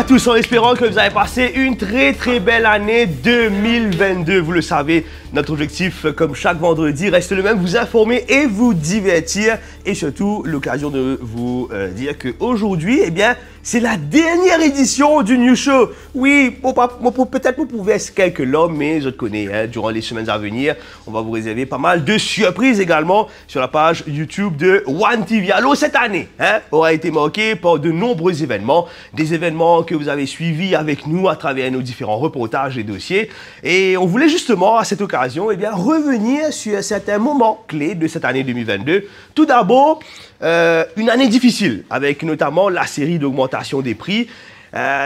tous, en espérant que vous avez passé une très belle année 2022. Vous le savez, notre objectif, comme chaque vendredi, reste le même, vous informer et vous divertir. Et surtout, l'occasion de vous dire qu'aujourd'hui, eh bien, c'est la dernière édition du New Show. Oui, peut-être vous pouvez être quelques l'homme, mais je te connais, hein, durant les semaines à venir, on va vous réserver pas mal de surprises également sur la page YouTube de One TV. Alors, cette année, hein, aura été marquée par de nombreux événements, des événements que vous avez suivis avec nous à travers nos différents reportages et dossiers. Et on voulait justement, à cette occasion, eh bien, revenir sur certains moments clés de cette année 2022. Tout d'abord, une année difficile, avec notamment la série d'augmentation des prix.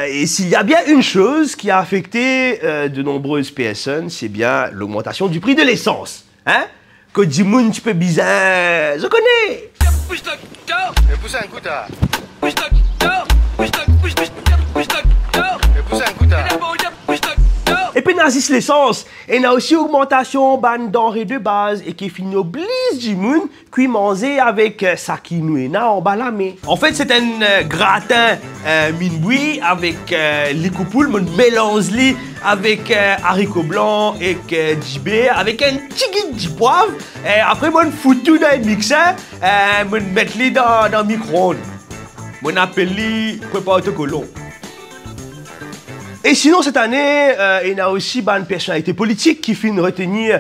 Et s'il y a bien une chose qui a affecté de nombreuses personnes, c'est bien l'augmentation du prix de l'essence. Hein? Que du monde un petit peu bizarre, je connais. Pousse un coup, t'as. Et puis, nazis l'essence, et il y a aussi augmentation de denrées de base et qui finit oblige du monde qui manger avec ça qui nous est en balamé. En fait, c'est un gratin minboui avec les coupoules, mon mélange avec haricots blancs et djibé, avec un petit guide de poivre. Et après, mon fout tout dans le mixeur, mon mettre les dans le micro-ondes. Mon appelle les préparateur colon. Et sinon, cette année, il y a aussi une personnalité politique qui finit retenir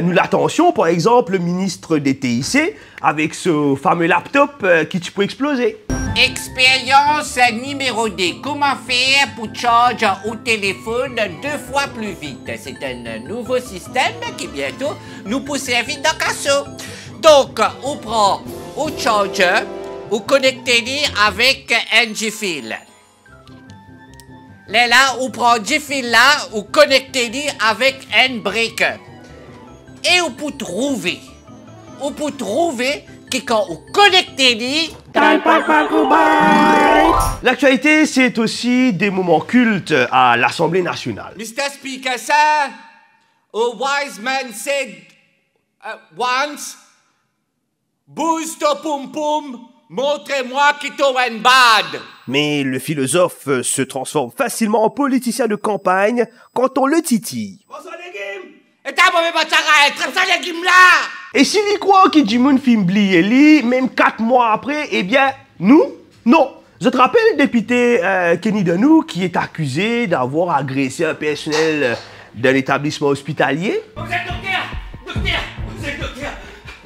nous l'attention. Par exemple, le ministre des TIC, avec ce fameux laptop qui tu peux exploser. Expérience numéro 2. Comment faire pour charger au téléphone 2 fois plus vite? C'est un nouveau système qui bientôt nous peut servir dans le casseau. Donc, on prend au charger, on connecte avec un G-Fil. Là, on prend du fil là, on connecte avec un brique. Et on peut trouver que quand on connecte L'actualité, c'est aussi des moments cultes à l'Assemblée nationale. Mr. Speaker, sir, a wise man said once, boost pum pum, montrez-moi qui t'en bad. Mais le philosophe se transforme facilement en politicien de campagne quand on le titille. Et s'il y croit que du monde film blier même 4 mois après, eh bien, nous, non. Je te rappelle le député Kenny Denou qui est accusé d'avoir agressé un personnel d'un établissement hospitalier. Vous êtes docteur! Vous êtes docteur!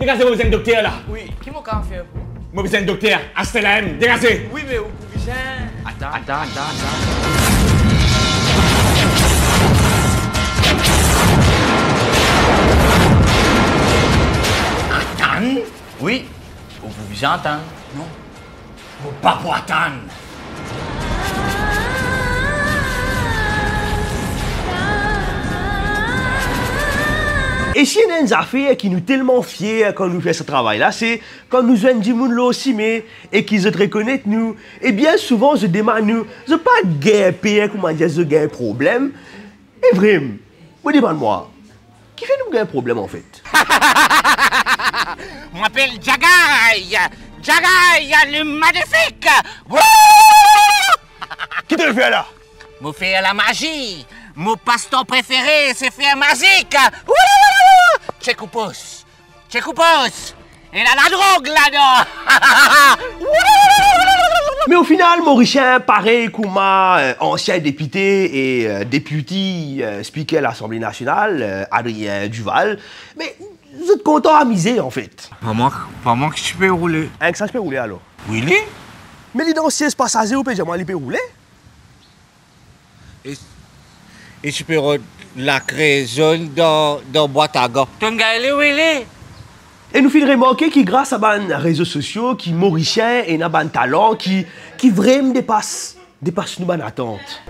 Dégagez-vous, vous êtes docteur là! Oui, qui m'a qu'à faire? Moi, vous êtes docteur, Astelem, dégagez! Oui, mais vous pouvez bien. Attends. Attendre? Oui, vous pouvez entendre. Non. Faut pas pour attendre. Et si il y a une affaire qui nous tellement fiers quand nous fait ce travail-là, c'est quand nous jouons du monde là aussi, mais et qu'ils se reconnaissent nous. Et bien souvent, je demande nous, je pas guère comment dire, je gagne un problème. Et vraiment, vous demandez-moi, qui fait nous gagner un problème en fait? Je m'appelle Jagaï! Jagaï, le magnifique! Qui te le fait là? Moi fais la magie! Mon passe-temps préféré, c'est faire magique! Tchekoupos! Il a la drogue là-dedans! Mais au final, Mauricien, pareil comme ancien député et député speaker à l'Assemblée nationale, Adrien Duval, mais vous êtes content à miser en fait. Pas moi que tu peux rouler. Hein, que ça je peux rouler alors? Oui, Mais les danseuses passagers, vous pouvez jamais rouler? et tu peux la créer jaune dans boîte à gants. Tu me Willy? Et nous filons remarquer que grâce à les réseaux sociaux, qui Mauricien et n'a ban talent, qui vraiment dépasse nous ban attente.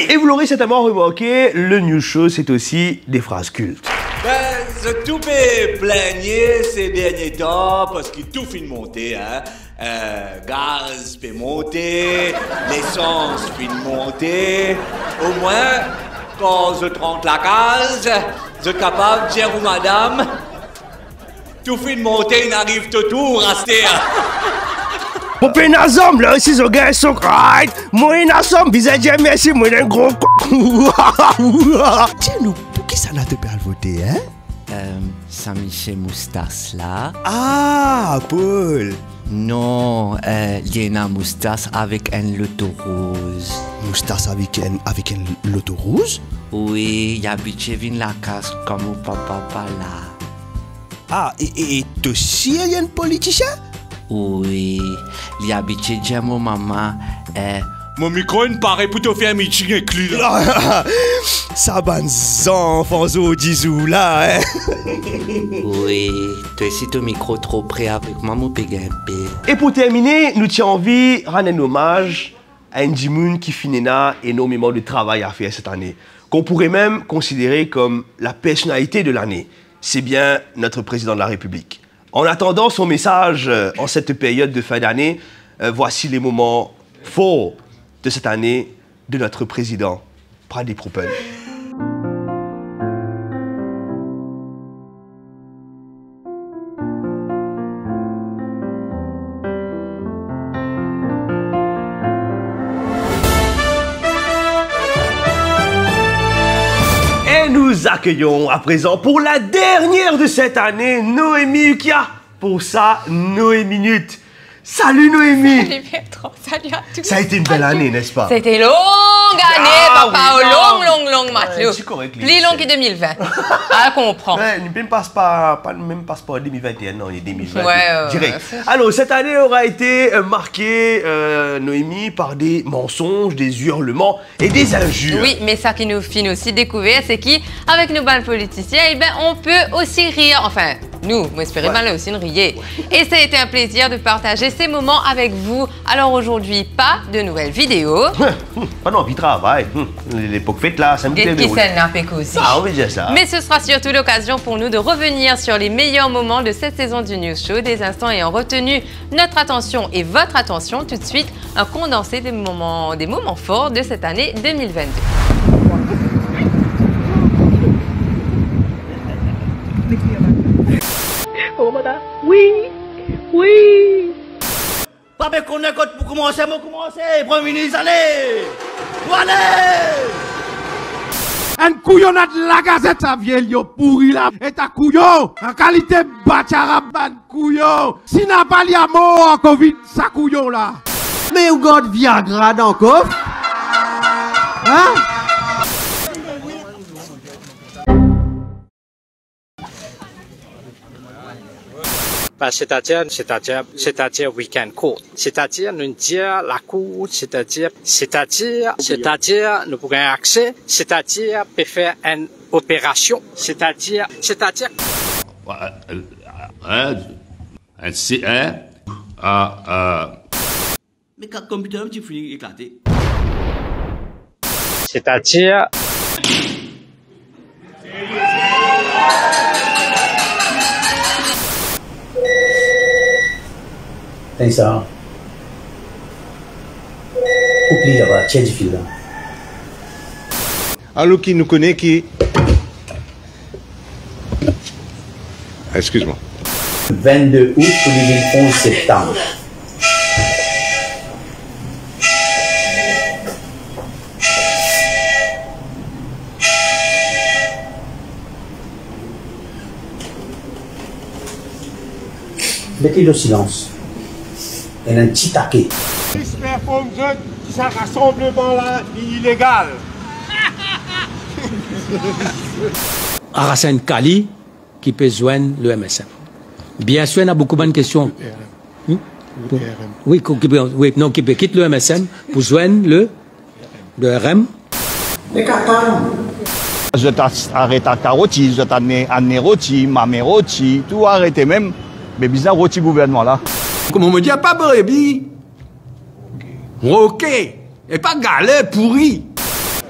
Et vous l'aurez certainement remarqué, le New Show, c'est aussi des phrases cultes. Ben, je tout plaigné ces derniers temps parce qu'il tout fin de monter, hein. Gaz peut monter, l'essence peut monter. Au moins, quand je rentre la case, je suis capable de dire aux madame, tout fait de monter, il arrive tout rester. Pour payer un somme, là, si ce gars est right, moi, un somme, bizarre, merci, moi, un gros Tiens-nous, pour qui ça n'a te pas voté, hein? Saint-Michel Moustache là. Ah, Paul. Non, Liena Moustache avec un loto rose. Moustache avec un loto rose? Oui, il y a Bitchevin la casse comme mon papa là. Ah, et toi aussi, il y a un politicien? Oui, il y a Bitchevin mon maman. Mon micro ne paraît pour te faire un meeting inclus là. Ça ban enfants au 10 ou là, hein? Oui, toi aussi ton micro trop près avec moi, mon péguin. Et pour terminer, nous tiens envie de rendre un hommage à Andy Moon qui finit énormément de travail à faire cette année, qu'on pourrait même considérer comme la personnalité de l'année. C'est bien notre président de la République. En attendant son message en cette période de fin d'année, voici les moments forts de cette année de notre président, Pradeep Rupan. Et nous accueillons à présent pour la dernière de cette année, Noémie Ukia. Pour ça, Noémie Minute. Salut Noémie! Salut Bertrand, salut à tous! Ça a été une belle année, n'est-ce pas? C'était une longue année, papa, oui, longue, Mathieu. c'est correct, Plus long que 2020. Ah, comprend. Ouais, ne passe pas 2021, non, il est 2020. Ouais, direct. Alors, cette année aura été marquée, Noémie, par des mensonges, des hurlements et des injures. Oui, mais ça qui nous fait aussi découvrir, c'est qu'avec nos balles politiciens, eh ben, on peut aussi rire. Enfin, nous espérons bien aussi nous rire. Et ça a été un plaisir de partager ces moments avec vous. Alors aujourd'hui, pas de nouvelles vidéos. Pas d'envie de travail. L'époque fête là, ça me Qu'est-ce qui s'en a fait aussi. Ah, on veut dire ça. Mais ce sera surtout l'occasion pour nous de revenir sur les meilleurs moments de cette saison du News Show, des instants ayant retenu notre attention et votre attention. Tout de suite, un condensé des moments forts de cette année 2022. Oui. Pas bien qu'on est pour commencer, Premier ministre, allez. Un couillonnade de la gazette, ça vient, yo pourri là. Et ta couillon, en qualité bachara, ban couillon. Si n'a pas li à mort en Covid, ça couillon là. Mais où garde Viagra dans le coffre? Hein? C'est-à-dire week-end court. C'est-à-dire nous dire la cour, c'est-à-dire nous pouvons accès, c'est-à-dire peut faire une opération, c'est-à-dire. Mais quand le computer un petit fini éclaté. C'est-à-dire. C'est ça. Oublie là-bas, tiens du fil là. Alors qui nous connaît qui... Excuse-moi. 22 août pour le 11 septembre. Mettez le silence. Il y a un petit taquet. J'espère pour nous que ça rassemblement là est illégal. Arassane Kali qui peut joindre le MSM. Bien sûr, il y a beaucoup de questions. Oui, qui peut quitter le MSM pour joindre le RM. Mais qu'attends? Je t'arrête à Karoti, je t'arrête à Neroti, Mameroti, tout arrêté même. Mais bizarre, Roti gouvernement là. Comme on me dit, pas brebis. Ok. Et pas galère pourri.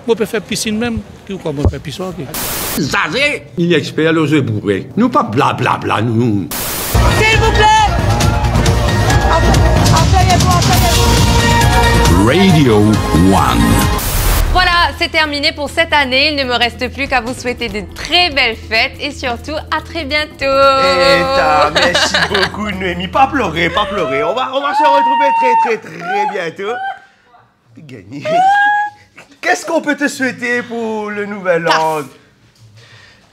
On peut faire piscine même. Comment on peut faire pissoir? Zazé, il est expert aux œufs bourrés. Nous pas blablabla, nous. S'il vous plaît! Radio 1. Voilà, c'est terminé pour cette année. Il ne me reste plus qu'à vous souhaiter de très belles fêtes et surtout à très bientôt. Merci beaucoup Noémie. Pas pleurer, pas pleurer. On va se retrouver très bientôt. Gagné. Qu'est-ce qu'on peut te souhaiter pour le nouvel an?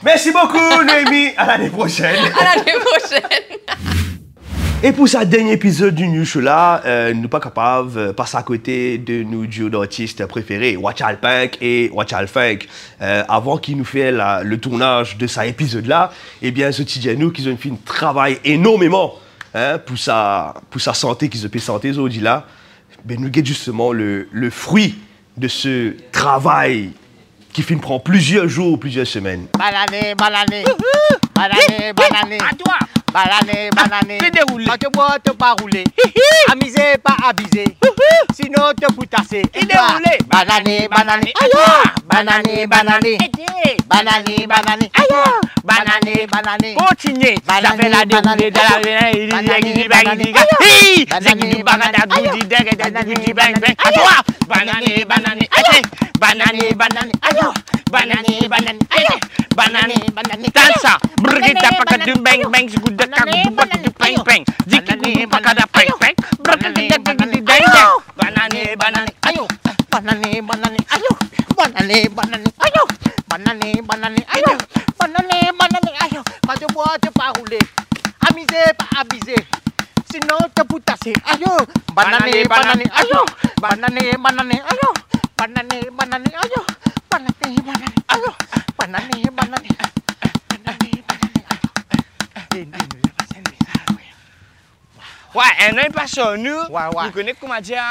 Merci beaucoup Noémie. À l'année prochaine. À l'année prochaine. Et pour ce dernier épisode du New Show là, nous ne pas capables de passer à côté de nos duos d'artistes préférés, Wachal Punk et Wachal Funk. Avant qu'ils nous fassent le tournage de cet épisode là, eh bien, ce petit nous qui ont fait un travail énormément pour sa santé, qu'ils ont fait santé aujourd'hui là, ben, nous avons justement le fruit de ce travail qui prend plusieurs jours, plusieurs semaines. Banané. À toi. Banané. Fais dérouler. Quand tu bois, tu pas rouler. Amuser, pas abuser. Sinon, tu peux tasser. Fais dérouler. Banané. Banané. Banané. Continuez. Ça fait la déroulée de la Banané. Dansa. Brigita pakadum bang bang seguda kagu batu peng peng. Jiki pakada peng peng. Brigita bang bang. Banané. Ayo. Banané. Ayo. Banané. Ayo. Banané. Ayo. Banané. Ayo. Quand tu bois, tu pas rouler. Amuser, pas abuser. Sinon, tu peux tasser. Ayo. Banané. Ayo. Banané. Ayo. Banané. Ayo. Banané. Ayo. Banané. Ouais, un an pas sur nous. Vous connaissez comment dire,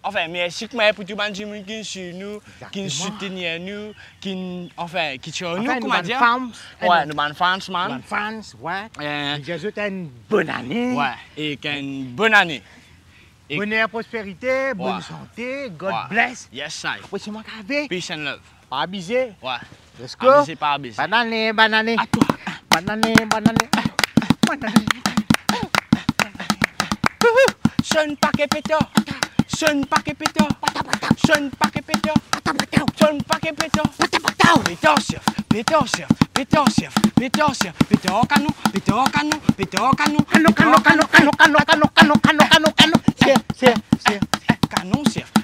enfin, merci pour tout le monde qui sur nous, qui soutient nous, qui sur nous, comment dire. Ouais, nous sommes fans, ouais. Je souhaite une bonne année. Ouais, et une bonne année. Bonheur, prospérité, bonne santé, God bless. Yes, sir. Peace and love. Pas abuser. Ouais. Let's go. Abuser, pas abuser. Banané. À toi. Banané. Son paquet pétard. Son paquet pétard. Son paquet pétard. Son paquet pétard. Pétard surf. Pétard canon.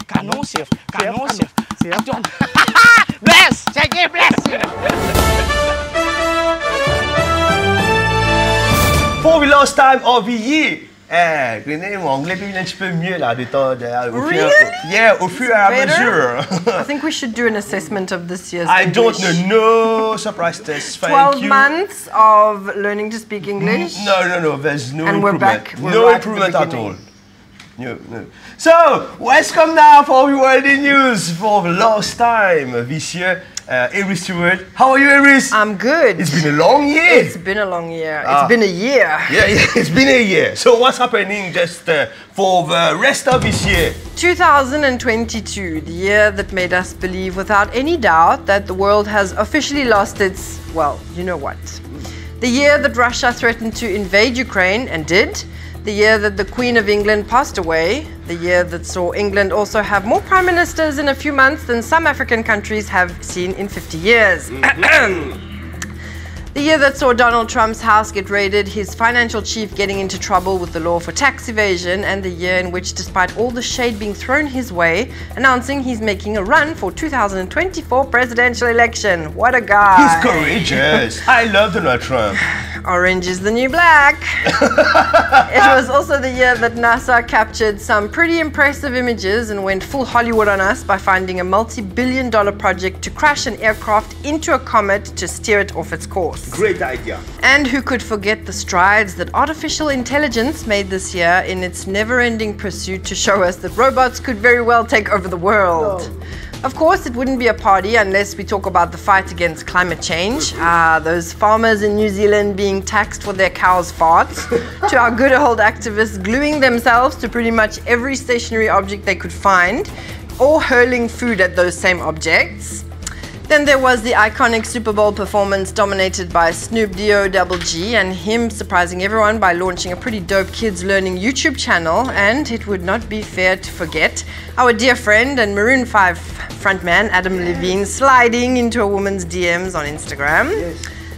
Canon surf. Attends. Bless. Bless. For the last time of the year. Mon anglais est un petit peu mieux là, au fur et à mesure. I think we should do an assessment of this year's I English. don't know. No surprise test. Thank 12 you. months of learning to speak English. No. There's no and improvement. We're back. No improvement at all. No. So, welcome now for the world in news for the last time this year. Iris Stewart, how are you, Iris? I'm good. It's been a long year. It's been a long year. It's been a year. Yeah, it's been a year. So what's happening just for the rest of this year? 2022, the year that made us believe without any doubt that the world has officially lost its, well, you know what. The year that Russia threatened to invade Ukraine and did. The year that the Queen of England passed away, the year that saw England also have more prime ministers in a few months than some African countries have seen in 50 years. The year that saw Donald Trump's house get raided, his financial chief getting into trouble with the law for tax evasion, and the year in which, despite all the shade being thrown his way, announcing he's making a run for 2024 presidential election. What a guy. He's courageous. I love Donald Trump. Orange is the new black. It was also the year that NASA captured some pretty impressive images and went full Hollywood on us by finding a multi-billion-dollar project to crash an aircraft into a comet to steer it off its course. Great idea. And who could forget the strides that artificial intelligence made this year in its never-ending pursuit to show us that robots could very well take over the world. No. Of course, it wouldn't be a party unless we talk about the fight against climate change. Those farmers in New Zealand being taxed for their cows' farts, to our good old activists gluing themselves to pretty much every stationary object they could find, or hurling food at those same objects. Then there was the iconic Super Bowl performance dominated by Snoop Double G and him surprising everyone by launching a pretty dope kids learning YouTube channel. And it would not be fair to forget our dear friend and Maroon 5 frontman Adam Levine sliding into a woman's DMs on Instagram.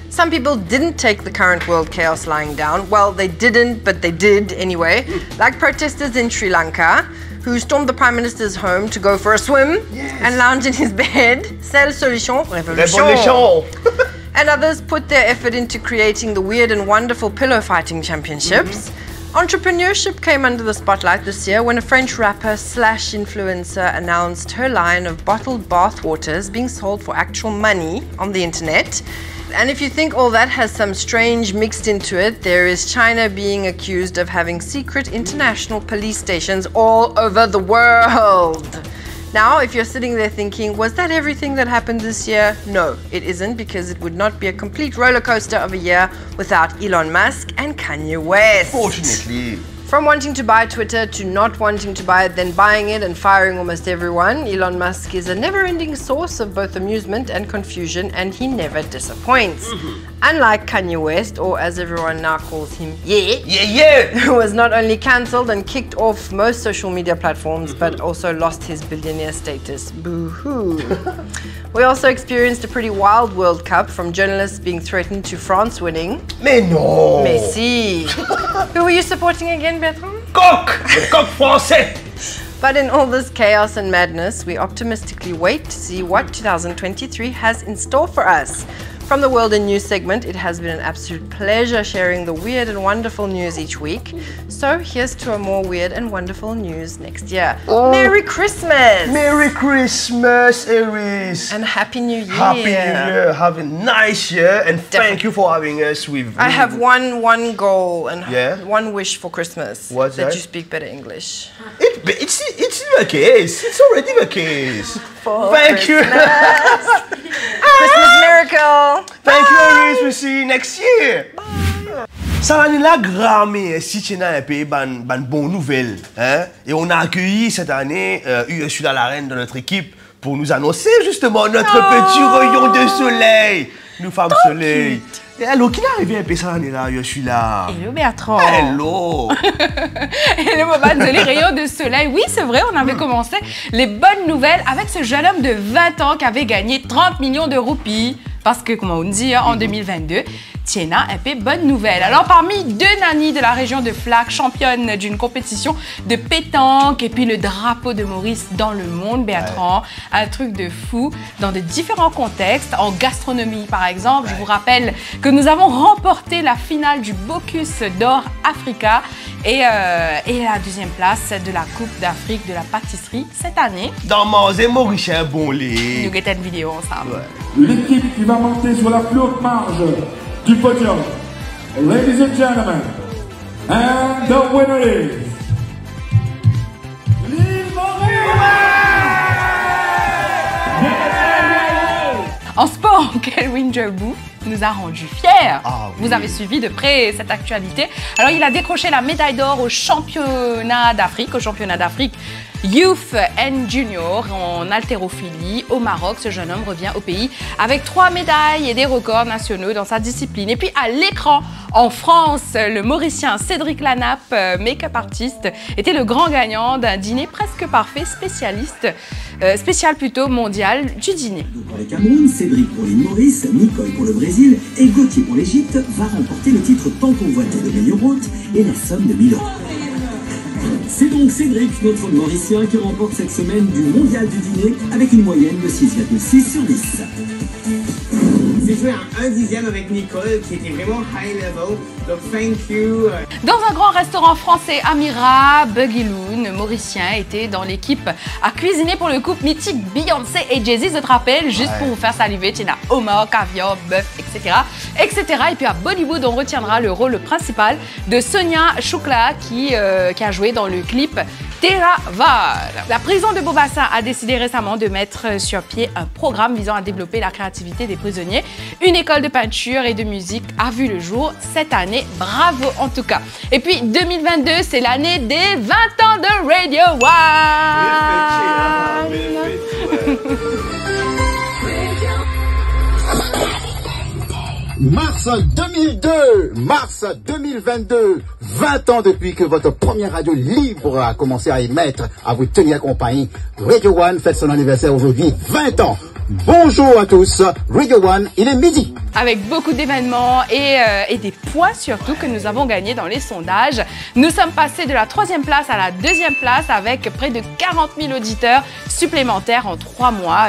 Some people didn't take the current world chaos lying down. Well, they didn't, but they did anyway. Like protesters in Sri Lanka, who stormed the Prime Minister's home to go for a swim and lounge in his bed. Seule solution, révolution. And others put their effort into creating the weird and wonderful pillow fighting championships. Entrepreneurship came under the spotlight this year when a French rapper slash influencer announced her line of bottled bath waters being sold for actual money on the internet. And if you think all that has some strange mixed into it, there is China being accused of having secret international police stations all over the world. Now, if you're sitting there thinking, was that everything that happened this year? No, it isn't, because it would not be a complete roller coaster of a year without Elon Musk and Kanye West. Fortunately. From wanting to buy Twitter to not wanting to buy it, then buying it and firing almost everyone, Elon Musk is a never-ending source of both amusement and confusion, and he never disappoints. Unlike Kanye West, or as everyone now calls him, who was not only cancelled and kicked off most social media platforms, but also lost his billionaire status. Boo-hoo. We also experienced a pretty wild World Cup, from journalists being threatened to France winning. Mais non! Mais si! Who were you supporting again, Bertrand? Coq! Le coq français! But in all this chaos and madness, we optimistically wait to see what 2023 has in store for us. From the World in News segment, it has been an absolute pleasure sharing the weird and wonderful news each week. So here's to a more weird and wonderful news next year. Merry Christmas! Merry Christmas, Aries! And Happy New Year! Happy New Year! Have a nice year, and thank you for having us with. I have one goal and one wish for Christmas. What's that? That you speak better English. It's the case. It's already the case. Thank you. Christmas miracle. Thank you, Aries. We'll see you next year. Ça l'année là, gramé, si tu as un pays, bonne nouvelle. Hein? Et on a accueilli cette année Ursula la reine de notre équipe pour nous annoncer justement notre petit rayon de soleil. Nous femmes soleil. Et alors, qui est arrivé un peu ça l'année là, Ursula? Hello Bertrand. Hello. Et le moment de les rayons de soleil. Oui, c'est vrai, on avait commencé les bonnes nouvelles avec ce jeune homme de 20 ans qui avait gagné 30 millions de roupies. Parce que, comme on dit, en 2022, Tiena, un peu bonne nouvelle. Alors, parmi deux nannies de la région de Flac, championne d'une compétition de pétanque, et puis le drapeau de Maurice dans le monde, Bertrand, un truc de fou, dans de différents contextes. En gastronomie, par exemple, je vous rappelle que nous avons remporté la finale du Bocuse d'Or Africa et la deuxième place de la Coupe d'Afrique de la pâtisserie cette année. Dans Manger Maurice, un bon lit. Nous guettons une vidéo ensemble. L'équipe qui va monter sur la plus haute marge du podium. Ladies and gentlemen, and the winner is l'île Maurice! En sport, Kelvin Djebou nous a rendus fiers. Oui. Vous avez suivi de près cette actualité. Alors, il a décroché la médaille d'or au championnat d'Afrique, Youth and Junior en haltérophilie au Maroc. Ce jeune homme revient au pays avec 3 médailles et des records nationaux dans sa discipline. Et puis à l'écran, en France, le Mauricien Cédric Lanape, make-up artiste, était le grand gagnant d'un dîner presque parfait, spécial plutôt mondial du dîner. Pour le Cameroun, Cédric pour l'île Maurice, Nicole pour le Brésil et Gauthier pour l'Égypte va remporter le titre tant convoité de meilleur hôte et la somme de 1000 €. C'est donc Cédric, notre Mauricien, qui remporte cette semaine du mondial du dîner avec une moyenne de 6,6 sur 10. J'ai joué un dixième avec Nicole qui était vraiment high level, donc thank you. Dans un grand restaurant français, Amira Bugiloun, Mauricien, était dans l'équipe à cuisiner pour le couple mythique Beyoncé et Jay-Z, je te rappelle, juste pour vous faire saliver, tu as homard, caviar, bœuf, etc., etc. Et puis à Bollywood, on retiendra le rôle principal de Sonia Choukla qui a joué dans le clip Theravada. La prison de Beaubassin a décidé récemment de mettre sur pied un programme visant à développer la créativité des prisonniers. Une école de peinture et de musique a vu le jour cette année. Bravo en tout cas. Et puis 2022, c'est l'année des 20 ans de Radio One. Mars 2002, mars 2022, 20 ans depuis que votre première radio libre a commencé à émettre, à vous tenir compagnie. Radio One fête son anniversaire aujourd'hui, 20 ans. Bonjour à tous, Radio One, il est midi. Avec beaucoup d'événements et des points surtout que nous avons gagnés dans les sondages. Nous sommes passés de la 3e place à la 2e place avec près de 40 000 auditeurs supplémentaires en 3 mois,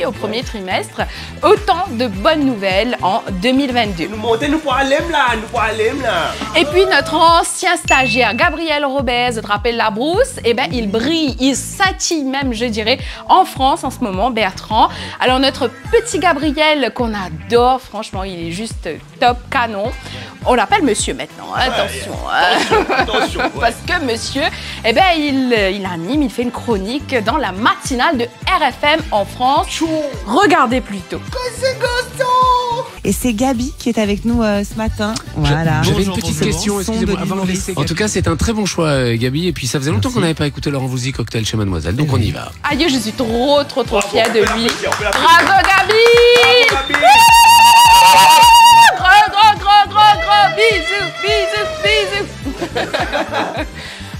au premier trimestre. Autant de bonnes nouvelles en 2022. Nous montons, nous pouvons aller là. Et puis notre ancien stagiaire Gabriel Robert, je te rappelle la brousse, eh ben il brille, il scintille même, je dirais, en France en ce moment, Bertrand. Alors notre petit Gabriel qu'on adore, franchement, il est juste top, canon. On l'appelle monsieur maintenant, attention. Parce que monsieur, eh ben, il anime, il fait une chronique dans la matinale de RFM en France. Regardez plutôt. Et c'est Gabi qui est avec nous ce matin. Voilà. J'avais une petite question, excusez-moi, avant de laisser. En tout cas, c'est un très bon choix, Gabi. Et puis, ça faisait longtemps qu'on n'avait pas écouté Laurent Voulzy Cocktail chez Mademoiselle. Donc, on y va. Aïe, je suis trop fière de lui. Bravo, Gabi! Gros bisous.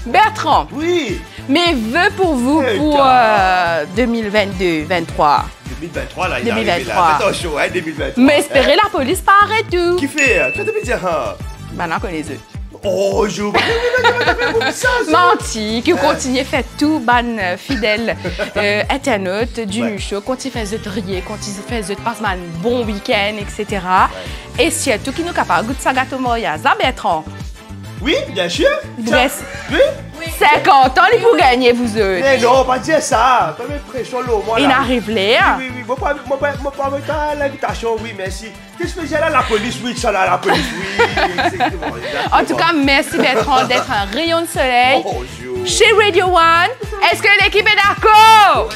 Bertrand. Oui. Mes vœux pour vous pour 2022-23. 2023 là, il 2023. est arrivé là. Attention, 2023. Mais espérez la police pas arrête tout. Qui fait? Tu vas te dire Ben non, connais eux. Oh, je menti, que continuez faire tout ban fidèle internaute du New Show, continuez faire zut rier, continuez faire zut passer un bon week-end, etc. Et surtout qui nous capable de ça gâteau Moya, ça Bertrand. Oui, bien sûr. Oui. 50 ans, il faut gagner, vous autres. Mais non, pas dire ça. Pas me pression là, moi. Il arrive là. Oui. Moi, pas mettre l'invitation, oui, merci. Qu'est-ce que j'ai là, la police? Oui, ça là, la police, oui. En tout cas, merci Bertrand d'être un rayon de soleil chez Radio One. Est-ce que l'équipe est d'accord?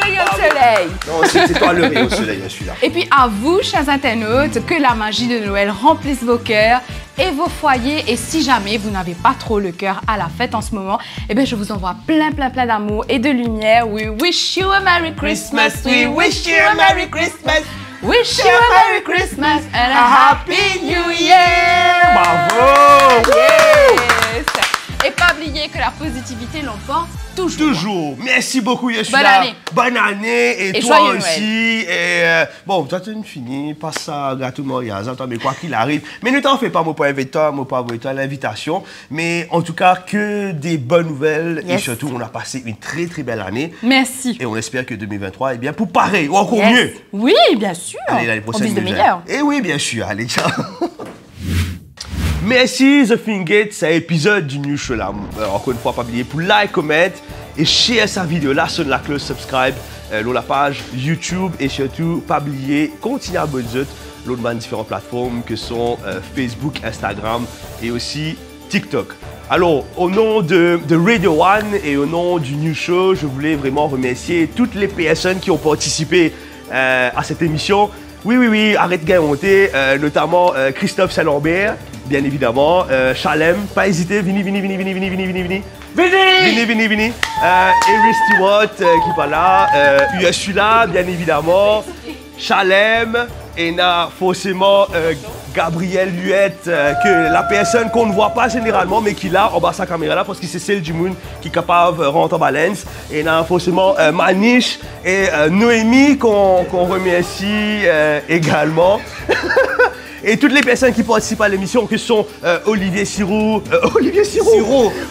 Rayon de soleil. Non, c'est toi le rayon de soleil, je suis là. Et puis à vous, chers internautes, que la magie de Noël remplisse vos cœurs et vos foyers. Et si jamais vous n'avez pas trop le cœur à la fête en ce moment, eh bien je vous envoie plein d'amour et de lumière. We wish you a Merry Christmas. We wish you a Merry Christmas. Wish you a Merry Christmas and a Happy New Year. Bravo. Yes. Et pas oublier que la positivité l'emporte toujours. Merci beaucoup, Yeshua. Bonne année. Bonne année. Et toi joyeux aussi. Et bon, toi, tu as fini. Pas ça, gâteau mariage. Mais quoi qu'il arrive. Mais ne t'en fais pas, moi, pour inviter toi, l'invitation. Mais en tout cas, que des bonnes nouvelles. Yes. Et surtout, on a passé une très belle année. Merci. Et on espère que 2023 est bien pour pareil, ou encore mieux. Oui, bien sûr. Allez, l'année prochaine. On vise de meilleur. Et oui, bien sûr. Allez, ciao. Merci The Fingate, c'est un épisode du New Show là. Encore une fois, pas oublier pour like, comment et share sa vidéo là, sonne la cloche, subscribe sur la page YouTube et surtout, pas oublier, continuez à abonner l'autre dans différentes plateformes que sont Facebook, Instagram et aussi TikTok. Alors, au nom de Radio One et au nom du New Show, je voulais vraiment remercier toutes les personnes qui ont participé à cette émission. Oui, arrête de monter, notamment Christophe Saint-Lambert, bien évidemment, Chalem, pas hésiter, vini. Vini! Eric Stewart qui est là, Ursula, bien évidemment, Chalem, et là, forcément, Gabriel Luette, que la personne qu'on ne voit pas généralement, mais qui l'a en bas sa caméra là, parce que c'est celle du monde qui est capable de rentrer en balance. Et là, forcément, Manish et Noémie qu'on remercie également. Et toutes les personnes qui participent à l'émission, que sont Olivier Siro,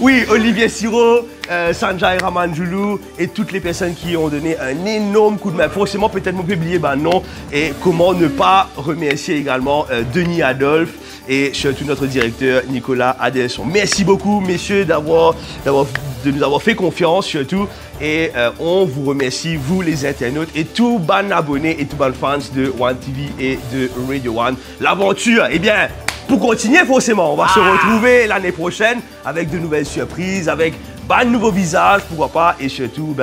Oui, Olivier Siro, Sanjay Ramanjulu et toutes les personnes qui ont donné un énorme coup de main. Forcément, peut-être mon publier nom. Et comment ne pas remercier également Denis Adolphe et surtout notre directeur Nicolas Adelson. Merci beaucoup, messieurs, de nous avoir fait confiance surtout. Et on vous remercie, vous les internautes et tous les abonnés et tous les fans de One TV et de Radio One. L'aventure, eh bien, pour continuer forcément, on va se retrouver l'année prochaine avec de nouvelles surprises, avec de nouveaux visages, pourquoi pas, et surtout,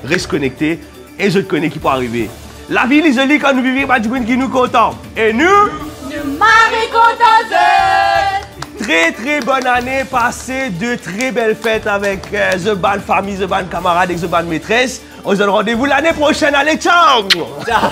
reste connecté et je te connais qui peut arriver. La vie, les jolis, quand nous vivons, pas du monde qui nous content. Et nous, nous marrer contents. très très bonne année. Passez de très belles fêtes avec The Band Famille, The Band Camarades et The Band Maîtresse. On se donne rendez-vous l'année prochaine. Allez, ciao. Ciao.